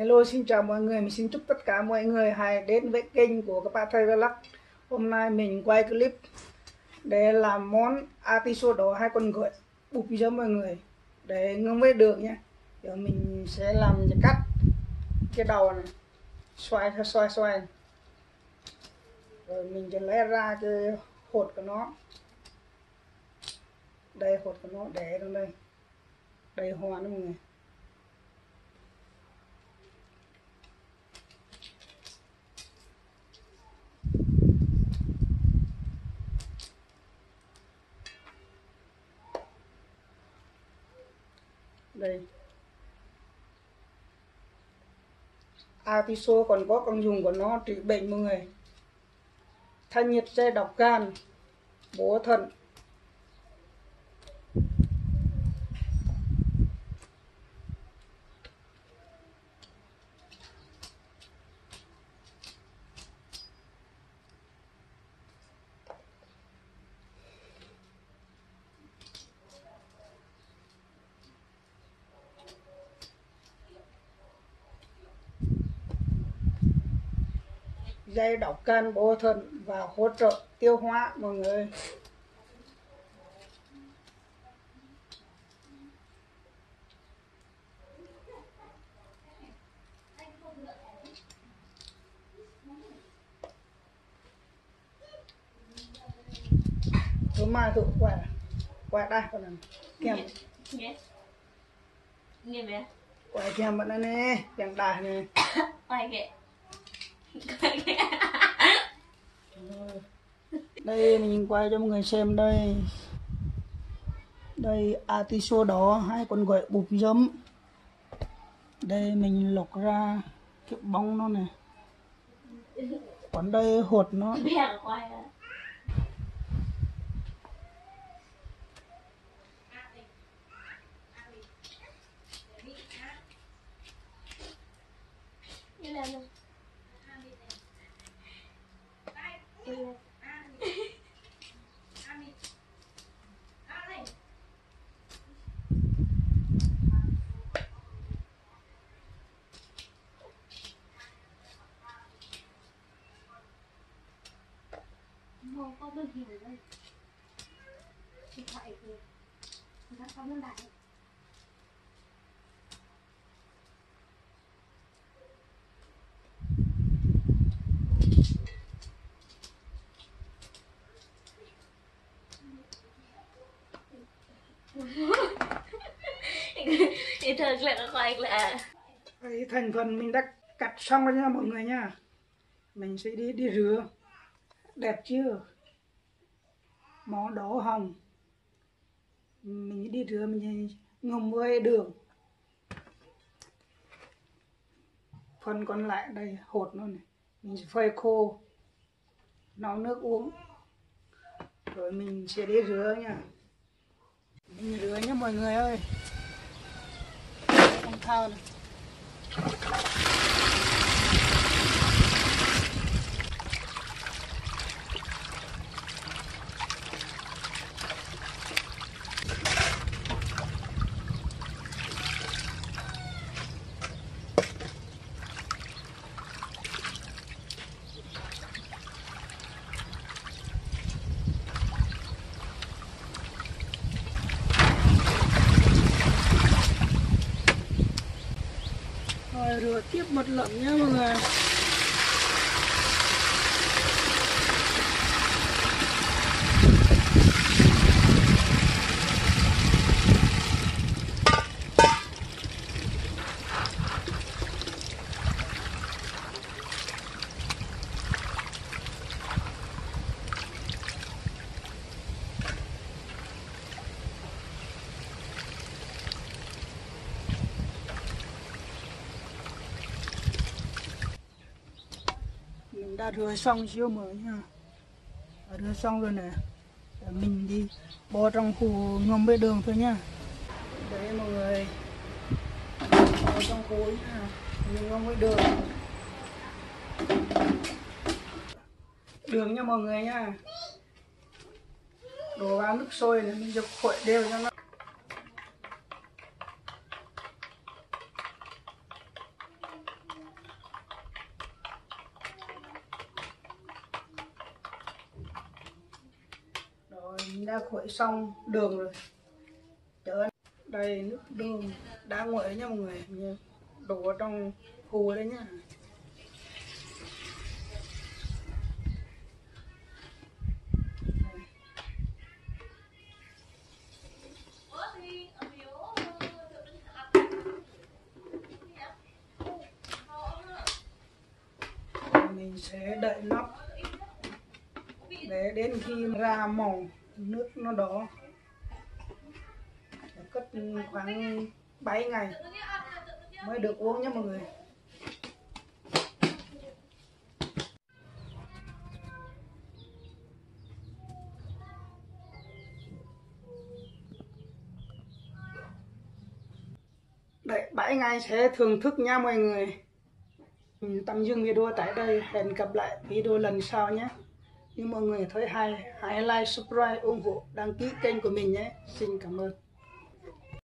Hello, xin chào mọi người. Mình xin chúc tất cả mọi người hãy đến với kênh của các bạn thầy Vlog. Hôm nay mình quay clip để làm món atiso đỏ hay còn gọi búp giấm mọi người, để ngâm với đường nhé. Giờ mình sẽ làm cắt cái đầu này, xoay rồi mình sẽ lấy ra cái hột của nó. Đây hột của nó để trong đây, đây hoa đó mọi người. Đây, atiso còn có công dụng của nó trị bệnh mọi người, thanh nhiệt giải độc gan, bổ thận. Giải độc gan, bổ thận và hỗ trợ tiêu hóa mọi người. Thứ mai tụ quay đây còn làm kem nghe quay kem bạn này kem đài này quay kệ đây mình quay cho mọi người xem đây. Đây atiso đỏ hay còn gọi búp giấm. Đây mình lọc ra cái bông nó này, còn đây hột nó. không có được hiểu đây điện thoại thì nó có nó lại thì thật là quay là Cái thành phần mình đã cắt xong rồi nha mọi người nha. Mình sẽ đi rửa. Đẹp chưa? Màu đỏ hồng. Mình đi rửa, mình ngâm với đường. Phần còn lại đây hột nó này, mình sẽ phơi khô, nấu nước uống, rồi mình sẽ đi rửa nha. Mình rửa nhé mọi người ơi. Con thao này. Rồi rửa tiếp một lần nhé mọi người. Đã rửa xong chưa mới nha. Đã rửa xong rồi nè. Để mình đi bỏ trong khu ngâm với đường thôi nha. Đấy mọi người, bỏ trong khu nha, mình ngâm với đường. Đường nha mọi người nha. Đổ vào nước sôi này, mình cho khuấy đều cho nó. đã khuấy xong đường rồi. Chở đây nước đường đã nguội đấy nha mọi người, đổ vào trong hồ đấy nhá. Mình sẽ đậy nắp để đến khi ra màu nước nó đỏ, cất khoảng 7 ngày mới được uống nhé mọi người. Đợi 7 ngày sẽ thưởng thức nha mọi người. Mình tạm dừng video tại đây, hẹn gặp lại video lần sau nhé. Nếu mọi người thấy hay, hãy like, subscribe, ủng hộ, đăng ký kênh của mình nhé. Xin cảm ơn.